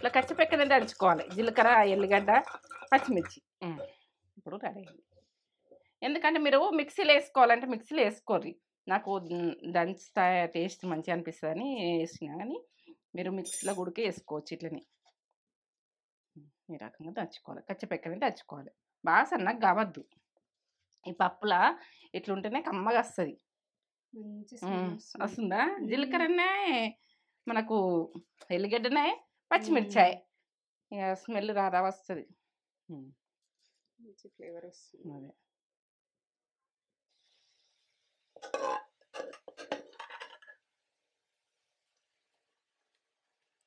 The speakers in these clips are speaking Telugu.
ఇట్లా కచ్చపెక్కనే దంచుకోవాలి. జీలకర్ర, ఎల్లిగడ్డ, పచ్చిమిర్చి. ఇప్పుడు రెడీ అయింది. ఎందుకంటే మీరు మిక్సీలో వేసుకోవాలంటే మిక్సీలో వేసుకోర్రి. నాకు దంచుతా టేస్ట్ మంచిగా అనిపిస్తుందని వేసిన, కానీ మీరు మిక్సీలో గుడికి వేసుకోవచ్చు. ఇట్లనే ఈ రకంగా దంచుకోవాలి. కచ్చపెక్కనే దంచుకోవాలి. బాగా సన్నగా కావద్దు. ఈ పప్పులా ఇట్లుంటేనే కమ్మగా వస్తుంది. వస్తుందా? జీలకర్రనే మనకు ఎల్లిగడ్డనే పచ్చిమిర్చాయి, ఇక స్మెల్ రాదా వస్తుంది. మంచి ఫ్లేవర్ వస్తుంది. అదే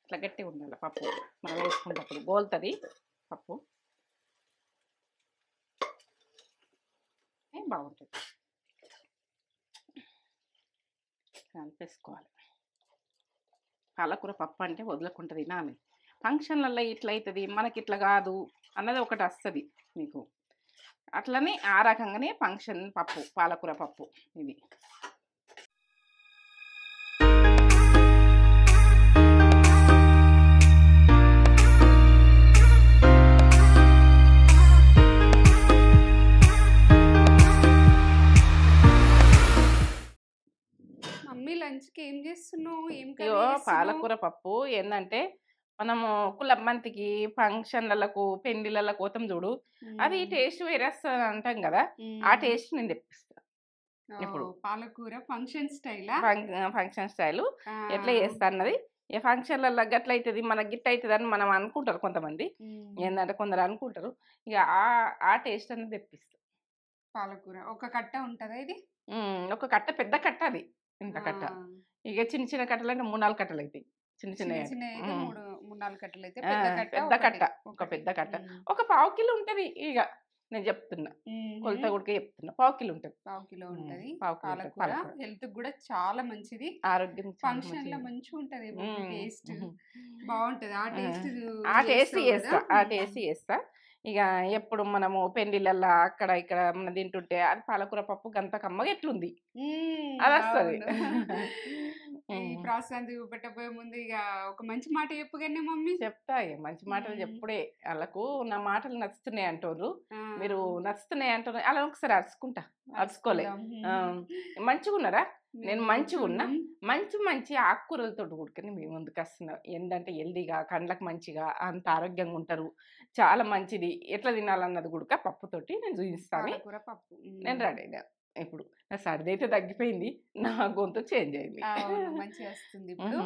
ఇట్లా గట్టిగా ఉండాలి పప్పు. మనం వేసుకున్నప్పుడు గోలుతుంది పప్పు, బాగుంటుంది. కలిపేసుకోవాలి. పాలకూర పప్పు అంటే వదలకుంటుంది నాని. ఫంక్షన్లలో ఇట్లా అవుతుంది, మనకి ఇట్లా కాదు అన్నది ఒకటి వస్తుంది మీకు. అట్లనే ఆ రకంగానే ఫంక్షన్ పప్పు, పాలకూర పప్పు ఇది. మమ్మీ లంచ్కి ఏం చేస్తున్నావు? ఏం పాలకూర పప్పు ఏంటంటే మనము కులమ్మంతికి ఫంక్షన్లకు పెళ్లిళ్ళకు పోతాం చూడు, అది టేస్ట్ వేరే వస్తుంది అంటాం కదా, ఆ టేస్ట్ నేను తెప్పిస్తాను. ఇప్పుడు పాలకూర ఫంక్షన్ స్టైల్, ఫంక్షన్ స్టైల్ ఎట్లా చేస్తా అన్నది. ఏ ఫంక్షన్లలో గట్ల అవుతుంది, మనకి గిట్ట అవుతుంది అని మనం అనుకుంటారు కొంతమంది. ఏంటంటే కొందరు అనుకుంటారు, ఇక ఆ టేస్ట్ అనేది తెప్పిస్తాం. పాలకూర ఒక కట్ట ఉంటుందా ఇది? ఒక కట్ట, పెద్ద కట్ట అది, ఇంత కట్ట. ఇక చిన్న చిన్న కట్టలు అంటే 3-4 కట్టలు అవుతాయి. చిన్న చిన్న 3-4 కట్టలు అయితే పెద్ద కట్ట, ఒక పెద్ద కట్ట ఒక 1/2 కిలో ఉంటది. ఇక నేను చెప్తున్నా, కొలత కూడా చెప్తున్నా, 1/2 కిలో ఉంటది. 1/2 కిలో ఉంటది పాలకూర. హెల్త్ కూడా చాలా మంచిది, ఆరోగ్యం. ఫంక్షన్ లో మంచిగా ఉంటది, టేస్ట్ బాగుంటది. ఆ టేస్ట్ చేస్తా. ఇక ఎప్పుడు మనము పెళ్లిళ్ళల్లో అక్కడ ఇక్కడ మన తింటుంటే అది పాలకూర పప్పు గంత కమ్మగా ఎట్లుంది అది వస్తుంది. ఈ ప్రాసెస్ పెట్టబోయే ముందు ఇక ఒక మంచి మాట చెప్పుగానే మమ్మీ. చెప్తా, మంచి మాటలు చెప్పుడే. వాళ్ళకు నా మాటలు నచ్చుతున్నాయి అంటారు, మీరు నచ్చుతున్నాయి అంటారు. అలా ఒకసారి అరుచుకోలే. మంచిగా ఉన్నారా? నేను మంచిగా ఉన్నా. మంచి ఆకుకూరలతో కూడుకొని మీ ముందుకు వస్తున్నా. ఏంటంటే హెల్దీగా, కండ్లకు మంచిగా, అంత ఆరోగ్యంగా ఉంటారు. చాలా మంచిది. ఎట్లా తినాలన్నది కూడా పప్పుతోటి నేను చూపిస్తాను. నేను రెడీ అయినా. ఇప్పుడు నా సర్ది అయితే తగ్గిపోయింది, నా గొంతు చేంజ్ అయింది, మంచిగా వస్తుంది ఇప్పుడు.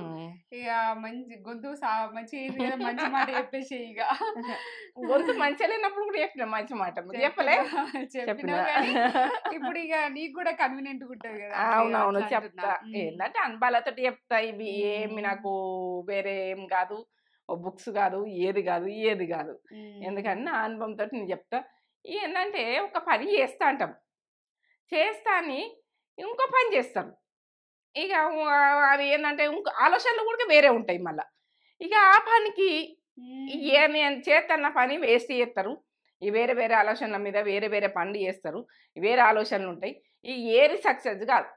ఇక మంచి గొంతు మంచిగా మంచి మాట చెప్పేసి. ఇక గొంతు మంచిగా లేనప్పుడు కూడా చెప్పిన మంచి మాట చెప్పలే, చెప్పిన. ఇప్పుడు ఇక నీకు కూడా కన్వీనియంట్ ఉంటుంది కదా. అవునవును చెప్తా. ఏంటంటే అనుభవాలతోటి చెప్తా. ఇవి ఏమి నాకు వేరే ఏం కాదు, బుక్స్ కాదు, ఏది కాదు. ఎందుకంటే నా అనుభవంతో నేను చెప్తా. ఏంటంటే ఒక పని చేస్తా అంటాం, చేస్తా అని ఇంకో పని చేస్తారు. ఇక అది ఏంటంటే ఇంకో ఆలోచనలు కూడా వేరే ఉంటాయి మళ్ళీ. ఇక ఆ పనికి నేను చేస్తున్న పని వేస్ట్ చేస్తారు. ఈ వేరే వేరే ఆలోచనల మీద వేరే పనులు చేస్తారు, వేరే ఆలోచనలు ఉంటాయి. ఈ ఏది సక్సెస్ కాదు,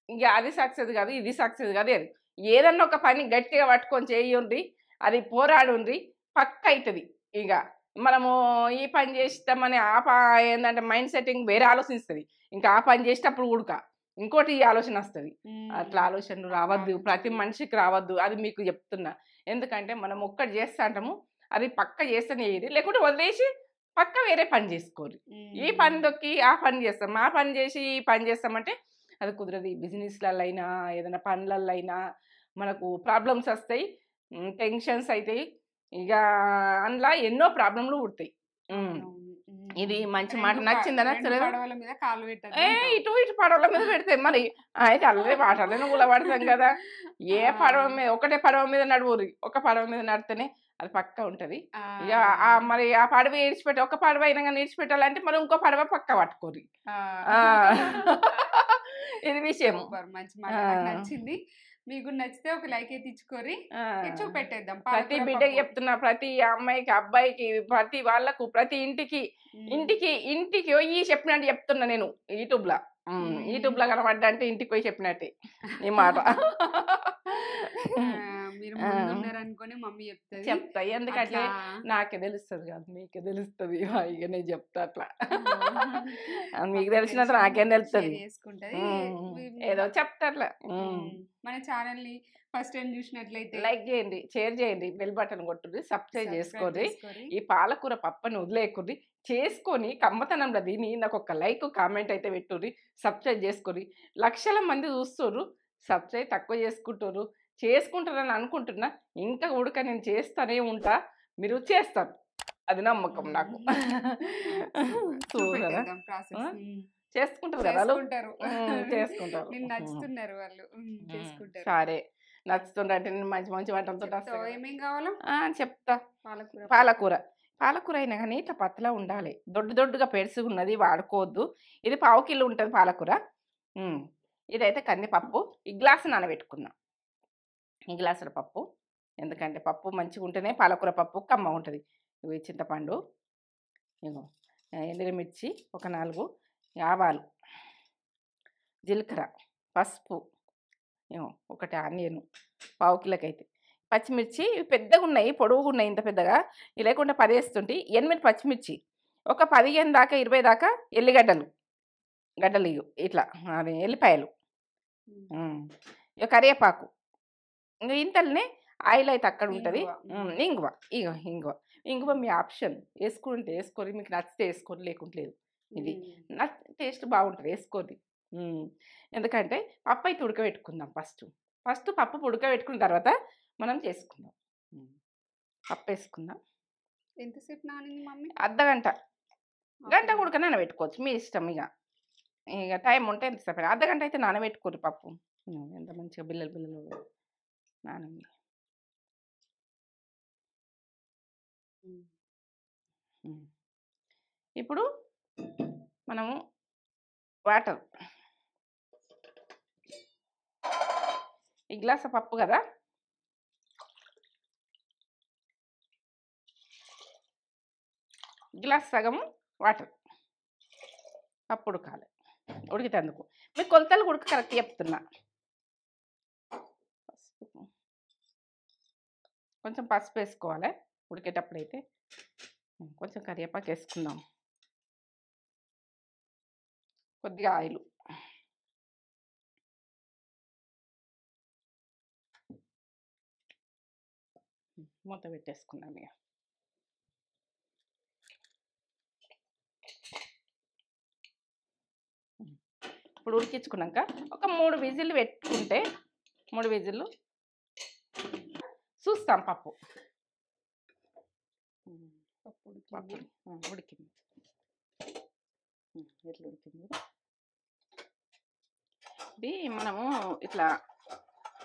ఇక అది సక్సెస్ కాదు, ఇది సక్సెస్ కాదు. ఏదన్నా ఒక పని గట్టిగా పట్టుకొని చేయండి, అది పోరాడుండ్రి, పక్క అవుతుంది. ఇక మనము ఈ పని చేస్తామని ఏంటంటే మైండ్ సెట్టింగ్ వేరే ఆలోచిస్తుంది. ఇంకా ఆ పని చేసేటప్పుడు కూడా ఇంకోటి ఈ ఆలోచన వస్తుంది. అట్లా ఆలోచనలు రావద్దు, ప్రతి మనిషికి రావద్దు. అది మీకు చెప్తున్నా. ఎందుకంటే మనం ఒక్కటి చేస్తా అంటాము, అది పక్క చేస్తేనే ఏది, లేకుంటే వదిలేసి పక్క వేరే పని చేసుకోరు. ఈ పని దొక్కి ఆ పని చేస్తాం, ఆ పని చేసి ఈ పని చేస్తామంటే అది కుదరదు. బిజినెస్లలో అయినా ఏదైనా పనులలో అయినా మనకు ప్రాబ్లమ్స్ వస్తాయి, టెన్షన్స్ అవుతాయి. ఇక అందులో ఎన్నో ప్రాబ్లంలు పుడతాయి. ఇది మంచి మాట నచ్చిందా? నచ్చలేదు. ఇటు పడవల మీద పెడితే మరి అయితే అల్లరి వాటర్లను కూడా పడతాం కదా. ఏ పడవ మీద, ఒకటే పడవ మీద నడువురి, ఒక పడవ మీద నడితేనే అది పక్క ఉంటది. ఇక మరి ఆ పడవ ఈడ్చిపెట్టి, ఒక పడవ అయినా కానీ ఈడ్చిపెట్టాలంటే మరి ఇంకో పడవ పక్క పట్టుకోరి. ఇది విషయం. మంచి మాట నచ్చింది. మీకు నచ్చితే ఒక లైక్ అయితే ఇచ్చుకోరి, చూపెట్టేద్దాం. ప్రతి బిడ్డకి చెప్తున్నా, ప్రతి అమ్మాయికి, అబ్బాయికి, ప్రతి వాళ్ళకు, ప్రతి ఇంటికి పోయి చెప్పినట్టు చెప్తున్నా నేను. యూట్యూబ్ లో కనబడ్డా అంటే ఇంటికి పోయి చెప్పినట్టే ఈ మాట. మీరు ఆ. ముందున్నారు అనుకుని మమ్మీ చెప్తది. చెప్తా ఎందుకంటే అట్లా నాకే తెలుస్తుంది కాదు మీకే తెలుస్తుంది ఇక నేను చెప్తా అట్లా మీకు మాకు తెలిసినంత తెలిసింది నాకేం షేర్ తెలుస్తుంది చేసుకుంటది. ఏదో చెప్తా అట్లా మన ఛానల్ ని ఫస్ట్ టైం చూసినట్లయితే లైక్ చేయండి, షేర్ చేయండి, బెల్ బటన్ కొట్టుర్రి, సబ్స్క్రైబ్ చేసుకోండి. ఈ పాలకూర పప్పుని వదిలేయకుర్రి, చేసుకొని కమ్మతనంలో దీని నాకు ఒక లైక్ కామెంట్ అయితే పెట్టుర్రి, సబ్స్క్రైబ్ చేసుకొని. లక్షల మంది చూస్తుర్రు, సబ్స్క్రైబ్ తక్కువ చేసుకుంటారని అనుకుంటున్నా. ఇంకా ఉడక నేను చేస్తానే ఉంటా, మీరు చేస్తారు, అది నమ్మకం నాకు. చూసారా చేసుకుంటారు కదా వాళ్ళు, చేసుకుంటారు. నేను నచ్చుతున్నారు వాళ్ళు, చేసుకుంటారు. సరే నచ్చుతుంటే నేను మంచి మంచి వంటలతో ఏమేం కావాలో చెప్తా. పాలకూర అయినా కానీ ఇట్లా పతలా ఉండాలి, దొడ్డుగా పెరుసుకున్నది వాడుకోవద్దు. ఇది 1/2 కిలో ఉంటుంది పాలకూర. ఇదైతే కందిపప్పు, ఈ గ్లాసు నానబెట్టుకున్నా, ఈ గ్లాసుల పప్పు. ఎందుకంటే పప్పు మంచిగా ఉంటేనే పాలకూర పప్పు కమ్మ ఉంటుంది. ఇవి చింతపండు, ఇగో ఎండుమిర్చి ఒక 4, ఆవాలు, జీలకర్ర, పసుపు, ఒకటి ఆనియన్ 1/2 కిలోకైతే, పచ్చిమిర్చి ఇవి పెద్దగా ఉన్నాయి, పొడవుగా ఉన్నాయి, ఇంత పెద్దగా ఇవి లేకుండా 10 వేస్తుంటే 8 పచ్చిమిర్చి, ఒక 15 దాకా 20 దాకా ఎల్లిగడ్డలు ఇట్లా అది ఎల్లిపాయలు, ఇక కరివేపాకు. ఇంకా ఇంతలోనే ఆయిల్ అయితే అక్కడ ఉంటుంది. ఇంగువ మీ ఆప్షన్, వేసుకుంటే వేసుకోరి, మీకు నచ్చితే వేసుకోరి, లేకుంటే లేదు. ఇది టేస్ట్ బాగుంటుంది, వేసుకోరి. ఎందుకంటే పప్పు అయితే ఉడకబెట్టుకుందాం. ఫస్ట్ పప్పు ఉడకబెట్టుకున్న తర్వాత మనం చేసుకుందాం. పప్పు వేసుకుందాం. ఎంతసేపు నానింది మమ్మీ? అర్ధగంట, గంట ఉడక నానబెట్టుకోవచ్చు, మీ ఇష్టం. ఇక టైం ఉంటే ఎంతసేపు, అర్ధగంట అయితే నానబెట్టుకోరు పప్పు. ఎంత మంచిగా బిల్లలు నానండి. ఇప్పుడు మనము వాటర్, ఈ గ్లాస్ పప్పు కదా, గ్లాస్ సగము వాటర్, పప్పు ఉడకాలి. ఉడికితేందుకు మీకు కొలతలు ఉడక కరెక్ట్ చెప్తున్నా. కొంచెం పసుపు వేసుకోవాలి ఉడికేటప్పుడు. అయితే కొంచెం కరివేపాకు వేసుకుందాం, కొద్దిగా ఆయిల్, మూత పెట్టేసుకుందాం. ఇప్పుడు ఉడికించుకున్నాక ఒక 3 విజిల్లు పెట్టుకుంటే, 3 విజిల్లు చూస్తాం. పప్పు ఉడికింది, ఎట్లా ఉడికింది. ఇది మనము ఇట్లా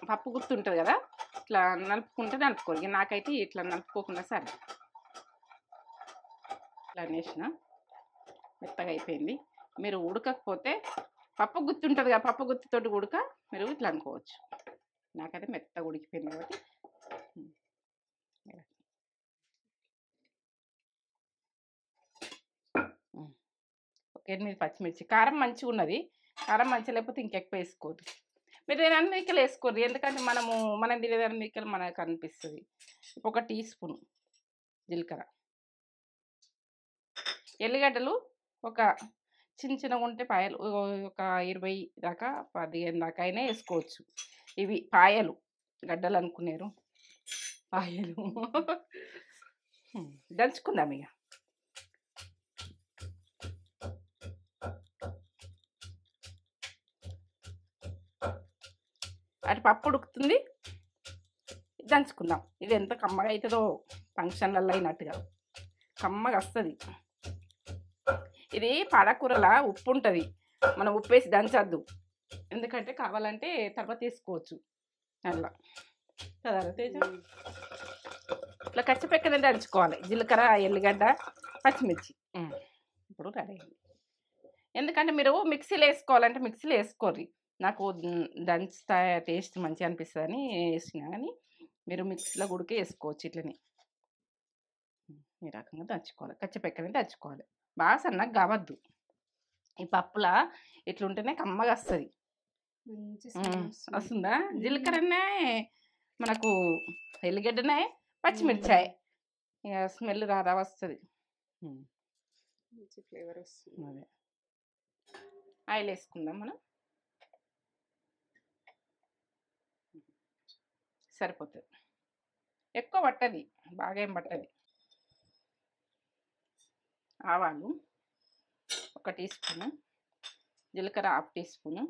పప్పు గుర్తుంటుంది కదా, ఇట్లా నలుపుకోరు. నాకైతే ఇట్లా నలుపుకోకుండా సరే ఇట్లా అనేసిన మెత్తగా అయిపోయింది. మీరు ఉడకకపోతే పప్పు గుర్తుంటుంది కదా, పప్పు గుర్తుతోటి ఉడక మీరు ఇట్లా అనుకోవచ్చు. నాకైతే మెత్తగా ఉడికిపోయింది కాబట్టి ఒక 8 పచ్చిమిర్చి. కారం మంచిగా ఉన్నది, కారం మంచిగా లేకపోతే ఇంకెక్కువ వేసుకోరు. మీరు ఏదైనా మీకలు వేసుకోరు, ఎందుకంటే మనం తినేదాన్ని మీకలు మనకు అనిపిస్తుంది. 1 టీ స్పూన్ జీలకర్ర, ఎల్లిగడ్డలు ఒక చిన్నగా ఉంటే పాయలు ఒక 20 దాకా 15 దాకా అయినా వేసుకోవచ్చు. ఇవి పాయలు, గడ్డలు అనుకున్నారు, పాయలు. దంచుకుందాం. ఇక అటు పప్పు ఉడుకుతుంది, దంచుకుందాం. ఇది ఎంత కమ్మగా అవుతుందో, ఫంక్షన్లలో అయినట్టుగా కమ్మగా వస్తుంది. ఇది పాలకూరలా ఉప్పు ఉంటుంది, మనం ఉప్పు వేసి దంచద్దు, ఎందుకంటే కావాలంటే తర్వాత వేసుకోవచ్చు. అట్లా కదా తేజ, ఇట్లా కచ్చపెక్కనే దంచుకోవాలి. జీలకర్ర, ఎల్లిగడ్డ, పచ్చిమిర్చి. ఇప్పుడు రెడీ అయింది. ఎందుకంటే మీరు మిక్సీలో వేసుకోవాలంటే మిక్సీలో వేసుకోర్రి, నాకు దంచుతా టేస్ట్ మంచిగా అనిపిస్తుంది అని వేసినా. కానీ మీరు మిక్సీలో గుడికి వేసుకోవచ్చు. ఇట్లని ఈ రకంగా దంచుకోవాలి, కచ్చపెక్కనే దంచుకోవాలి. బాగా సన్నగా కావద్దు. ఈ పప్పులా ఇట్లుంటేనే కమ్మగా వస్తుంది. వస్తుందా? జీలకర్రనే మనకు ఎల్లిగడ్డనే పచ్చిమిర్చాయి ఇక స్మెల్ రాదా వస్తుంది. మంచి ఫ్లేవర్ వస్తుంది. అదే ఆయిల్ వేసుకుందాం మనం. సరిపోతుంది, ఎక్కువ పట్టది, బాగా ఏం పట్టది. ఆవాలు 1 టీ స్పూను, జీలకర్ర 1/2 టీ స్పూను,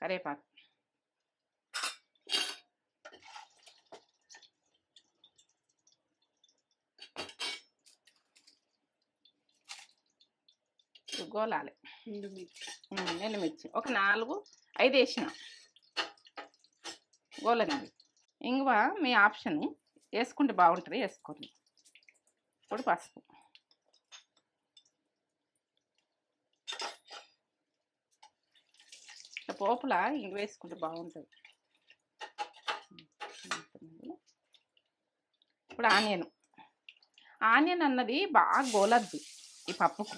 కరివేపాకు, గోలాలి. ఎండుమిర్చి ఒక 4-5 వేసిన గోలనివి. ఇంగువ మీ ఆప్షన్, వేసుకుంటే బాగుంటుంది, వేసుకోండి. ఇప్పుడు పసుపు, పోపులా ఇంగువ వేసుకుంటే బాగుంటుంది. ఇప్పుడు ఆనియన్ అన్నది బాగా గోలద్దు ఈ పప్పుకు,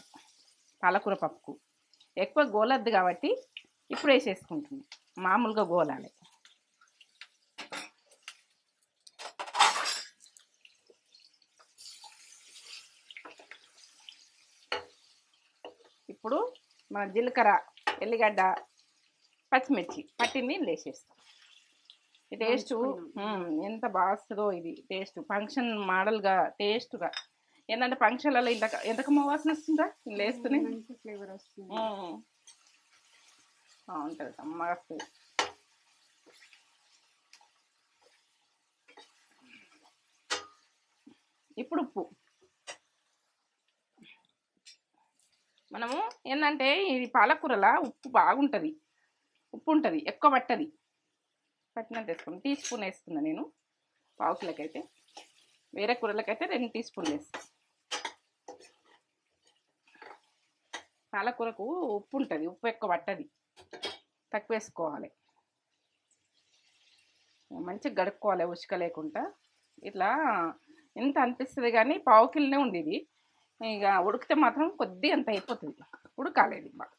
పాలకూర పప్పుకు ఎక్కువ గోలద్దు కాబట్టి ఇప్పుడు వేసేసుకుంటుంది. మామూలుగా గోలాలి. ఇప్పుడు మన జీలకర్ర, ఎల్లిగడ్డ, పచ్చిమిర్చి పట్టింది వేసేస్తాం. ఈ టేస్ట్ ఎంత బాగా వస్తుందో, ఇది టేస్ట్ ఫంక్షన్ మోడల్గా టేస్ట్గా. ఏంటంటే ఫంక్షన్లలో ఎంతకమ్మ వాసన వస్తుందా ఇలా వేస్తూనే, మంచి ఫ్లేవర్ వస్తుంది. బాగుంటుంది, అమ్మగా వస్తుంది. ఇప్పుడు ఉప్పు. మనము ఏంటంటే ఇది పాలకూరలా ఉప్పు బాగుంటుంది, ఉప్పు ఉంటుంది, ఎక్కువ పట్టది. పట్టినంత వేసుకున్నాను, 1 టీ స్పూన్ వేస్తున్నా నేను. పావు కిలోకైతే, వేరే కూరలకైతే 2 టీ స్పూన్లు వేస్తాను. పాలకూరకు ఉప్పు ఉంటుంది, ఉప్పు ఎక్కువ పట్టది, తక్కువ వేసుకోవాలి. మంచిగా గడుక్కోవాలి ఉసుక లేకుండా. ఇట్లా ఎంత అనిపిస్తుంది కానీ పావు కిలోనే ఉంది ఇది. ఇక ఉడికితే మాత్రం కొద్దిగా అంత అయిపోతుంది, ఉడకాలేదు బాగా.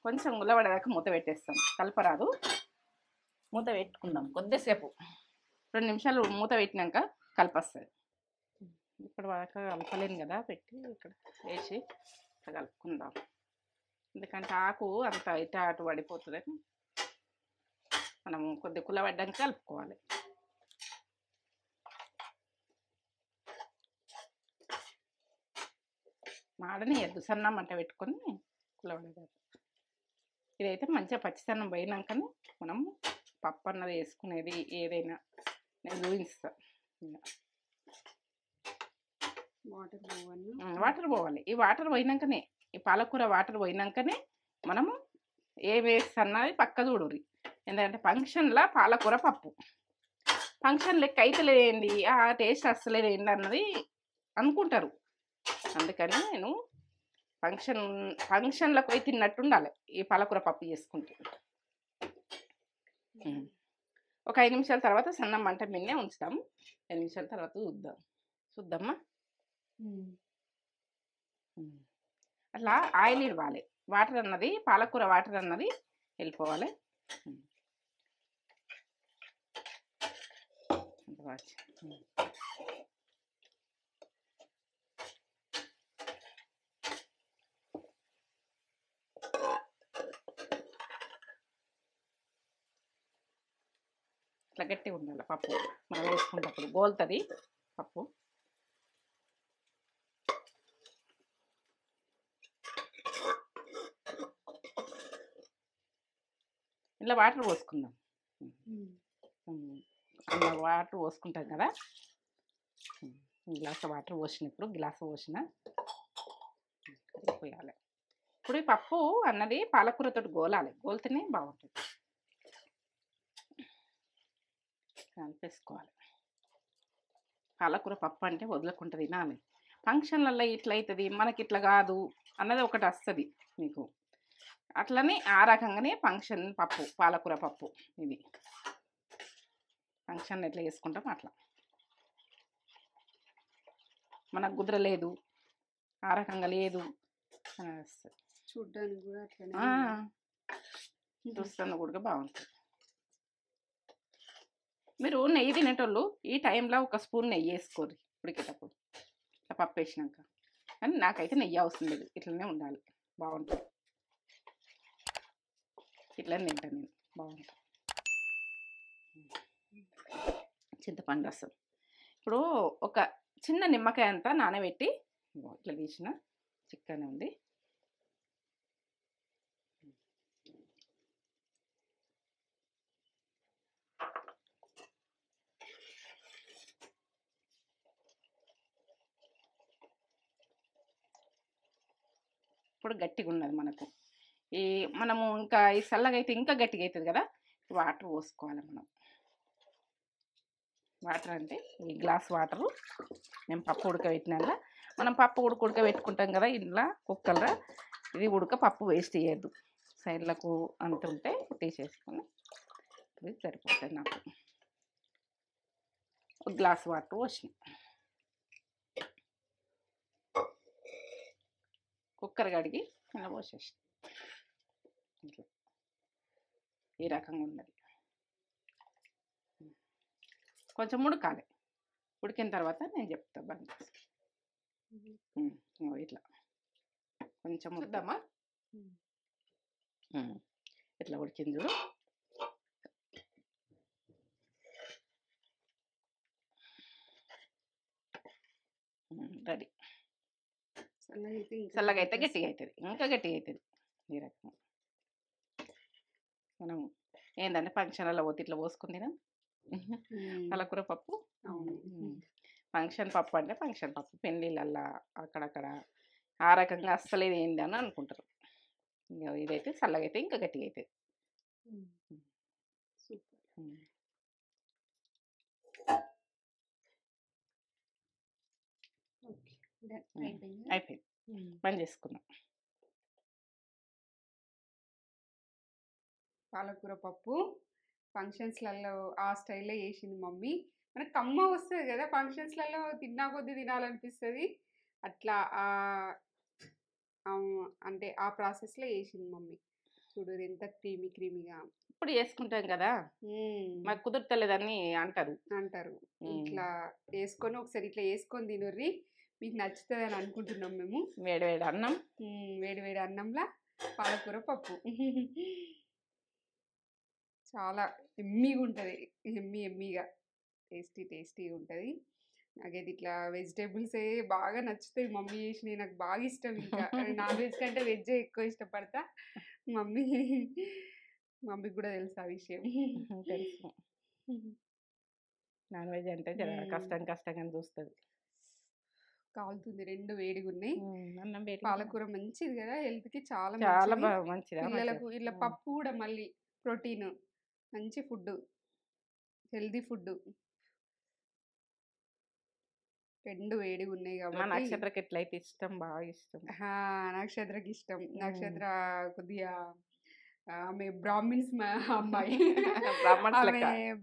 కొంచెం ఉల్లబడేదాకా మూత పెట్టేస్తాం, కలపరాదు. మూత పెట్టుకుందాం కొద్దిసేపు, 2 నిమిషాలు మూత పెట్టినాక కలిపొస్తుంది. ఇప్పుడు బాగా కలపలేను కదా, పెట్టి ఇక్కడ వేసి కలుపుకుందాం. ఎందుకంటే ఆకు అంత ఇట అటు పడిపోతుందని మనము కొద్ది కుల్లబడ్డాక కలుపుకోవాలి. మాడనియద్దు, సన్నం మంట పెట్టుకొని కుల్లబడేదాకా. ఇదైతే మంచిగా పచ్చిసన్నం పోయినాకనే మనము పప్పు అన్నది వేసుకునేది, ఏదైనా నేను చూపిస్తాను. వాటర్ పోవాలి. ఈ వాటర్ పోయినాకనే, ఈ పాలకూర వాటర్ పోయినాకనే మనము ఏ వేస్తున్నది పక్క చూడుర్రి. ఎందుకంటే ఫంక్షన్లో పాలకూర పప్పు, ఫంక్షన్ లెక్క అయితే లేదేంటి, ఆ టేస్ట్ అస్సలేదు ఏంటి అన్నది అనుకుంటారు. అందుకని నేను ఫంక్షన్లకు పోయి తిన్నట్టు ఉండాలి ఈ పాలకూర పప్పు చేసుకుంటే. ఒక 5 నిమిషాల తర్వాత సన్నం మంట మిన్నే ఉంచుతాము. 5 నిమిషాల తర్వాత చూద్దామా. అట్లా ఆయిల్ ఇవ్వాలి, వాటర్ అన్నది, పాలకూర వాటర్ అన్నది వెళ్ళిపోవాలి. ఇట్లా గట్టిగా ఉండాలి పప్పు, మనం వేసుకున్నప్పుడు గోలుతుంది పప్పు. ఇలా వాటర్ పోసుకుందాం. అలా వాటర్ పోసుకుంటాం కదా, గ్లాస్ వాటర్ పోసినప్పుడు గ్లాస్ పోసిన పోయాలి. ఇప్పుడు ఈ పప్పు అన్నది పాలకూరతో గోలాలి, గోలితేనే బాగుంటుంది. కలిపేసుకోవాలి. పాలకూర పప్పు అంటే వదలకుండా తినాలి. ఫంక్షన్లలో ఇట్లా అవుతుంది, మనకి ఇట్లా కాదు అన్నది ఒకటి వస్తుంది మీకు. అట్లనే ఆ రకంగానే ఫంక్షన్ పప్పు, పాలకూర పప్పు ఇది ఫంక్షన్ ఎట్లా చేసుకుంటాం అట్లా. మనకు కుదరలేదు, ఆ రకంగా లేదు అని వస్తుంది. చూడ్డానికి కూడా అట్లనే చూస్తాను కూడా బాగుంటుంది. మీరు నెయ్యి తినేటోళ్ళు ఈ టైంలో ఒక స్పూన్ నెయ్యి వేసుకోరు ఉడికేటప్పుడు, ఇట్లా పప్పు వేసినాక. కానీ నాకైతే నెయ్యి అవసరం లేదు, ఇట్లనే ఉండాలి, బాగుంటుంది. ఇట్లనే తింటాను నేను, బాగుంటుంది. చింతపండు రసం ఇప్పుడు ఒక చిన్న నిమ్మకాయ అంతా నానబెట్టి ఇట్లా తీసిన చిక్కనే ఉంది. ఇప్పుడు గట్టిగా ఉన్నది మనకు. ఈ మనము ఇంకా ఈ చల్లగా అయితే ఇంకా గట్టిగా అవుతుంది కదా, వాటర్ పోసుకోవాలి మనం. వాటర్ అంటే ఈ గ్లాస్ వాటరు నేను పప్పు ఉడకబెట్టినాక, మనం పప్పు ఉడకబెట్టుకుంటాం కదా ఇంట్లో కుక్కర్లో, ఇది పప్పు వేస్ట్ చేయొద్దు, సైడ్లకు అంత ఉంటే తీసేసుకొని ఇది సరిపోతుంది నాకు. ఒక గ్లాస్ వాటర్ పోసిన, కుక్కర్ కడిగి ఇలా పోసేసి ఇట్లా ఈ రకంగా ఉన్నది. కొంచెం ఉడకాలి, ఉడికిన తర్వాత నేను చెప్తా బంద్. ఇట్లా కొంచెం ఉడకమ్మా, ఇట్లా ఉడికింది చూడు. రెడీ. చల్లగా అయితే గట్టిగా అవుతుంది, ఇంకా గట్టిగా అవుతుంది. ఈ రకం మనం ఏంటంటే ఫంక్షన్లలో పోతే ఇట్లా పోసుకుని తినా పాలకూర పప్పు. ఫంక్షన్ పప్పు అంటే ఫంక్షన్ పప్పు, పెళ్ళిళ్ళల్లో అక్కడక్కడ ఆ రకంగా అస్సలు ఇది ఏంటి అని అనుకుంటారు. ఇంకా ఇదైతే చల్లగా అయితే ఇంకా గట్టిగా అవుతుంది. అయిపోయింది, బంద్ చేసుకున్నాం. పాలకూర పప్పు ఫంక్షన్స్లలో ఆ స్టైల్లో వేసింది మమ్మీ. మనకు కమ్మ వస్తుంది కదా ఫంక్షన్స్లలో, తిన్నా కొద్దీ తినాలనిపిస్తుంది అట్లా. అంటే ఆ ప్రాసెస్లో వేసింది మమ్మీ. చూడు ఎంత క్రీమీగా. ఇప్పుడు చేసుకుంటాం కదా, మాకు కుదురుతలేదని అంటారు. ఇట్లా వేసుకొని ఒకసారి ఇట్లా వేసుకొని తినర్రి, మీకు నచ్చుతుంది అని అనుకుంటున్నాం మేము. వేడివేడి అన్నం, వేడివేడి అన్నంలా పాలకూర పప్పు చాలా ఎమ్మీగా ఉంటుంది, ఎమ్మీగా టేస్టీగా ఉంటుంది. నాకైతే ఇట్లా వెజిటేబుల్సే బాగా నచ్చుతాయి మమ్మీ చేసినవి, నాకు బాగా ఇష్టం. ఇంకా నాన్ వెజ్ కంటే వెజ్జే ఎక్కువ ఇష్టపడతా. మమ్మీకి కూడా తెలుసు ఆ విషయం. తెలుసు, నాన్ వెజ్ అంటే కష్టంగా చూస్తుంది. కాలుతుంది, రెండు వేడిగా ఉన్నాయి. పాలకూర మంచిది కదా హెల్త్కి, చాలా మంచిది. పిల్లలకు ఇట్లా పప్పు కూడా మళ్ళీ ప్రోటీన్, మంచి ఫుడ్, హెల్దీ ఫుడ్. రెండు వేడిగా ఉన్నాయి కాబట్టి. నక్షత్రకి ఎట్లయితే ఇష్టం, బాగా ఇష్టం. నక్షత్రకి ఇష్టం. నక్షత్ర కొద్దిగా ఆమె బ్రాహ్మిన్స్ అమ్మాయి,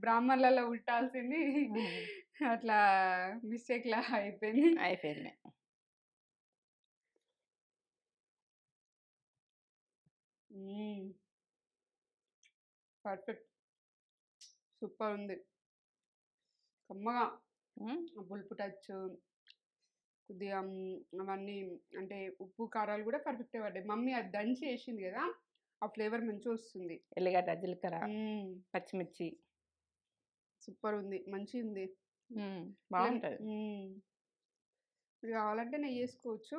బ్రాహ్మణులలో ఉట్టాల్సింది అట్లా మిస్టేక్ లా అయిపోయింది. పర్ఫెక్ట్, సూపర్ ఉంది. కమ్మగా పులుపు టచ్, కొద్దిగా అవన్నీ అంటే ఉప్పు కారాలు కూడా పర్ఫెక్ట్గా పడ్డాయి. మమ్మీ అది దంచి వేసింది కదా, ఆ ఫ్లేవర్ మంచిగా వస్తుంది. ఎల్లిగడ్డ, జీలకర్ర, పచ్చిమిర్చి, సూపర్ ఉంది, మంచిగా ఉంది, బాగుంటుంది. మీరు కావాలంటే నెయ్యి వేసుకోవచ్చు,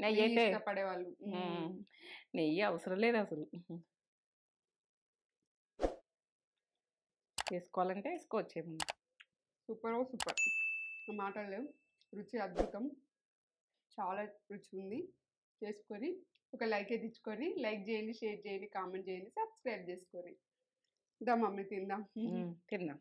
నెయ్యి అయితే ఇష్టపడేవాళ్ళు. నెయ్యి అవసరం లేదు అసలు, వేసుకోవాలంటే వేసుకోవచ్చు. సూపర్, మాటలు లేవు. రుచి అద్భుతం, చాలా రుచి ఉంది. చేసుకొని ఒక లైక్ ఎత్తించుకొని, లైక్ చేయండి, షేర్ చేయండి, కామెంట్ చేయండి, సబ్స్క్రైబ్ చేసుకోండి. దా మమ్మీ తిందాం. తిందాం.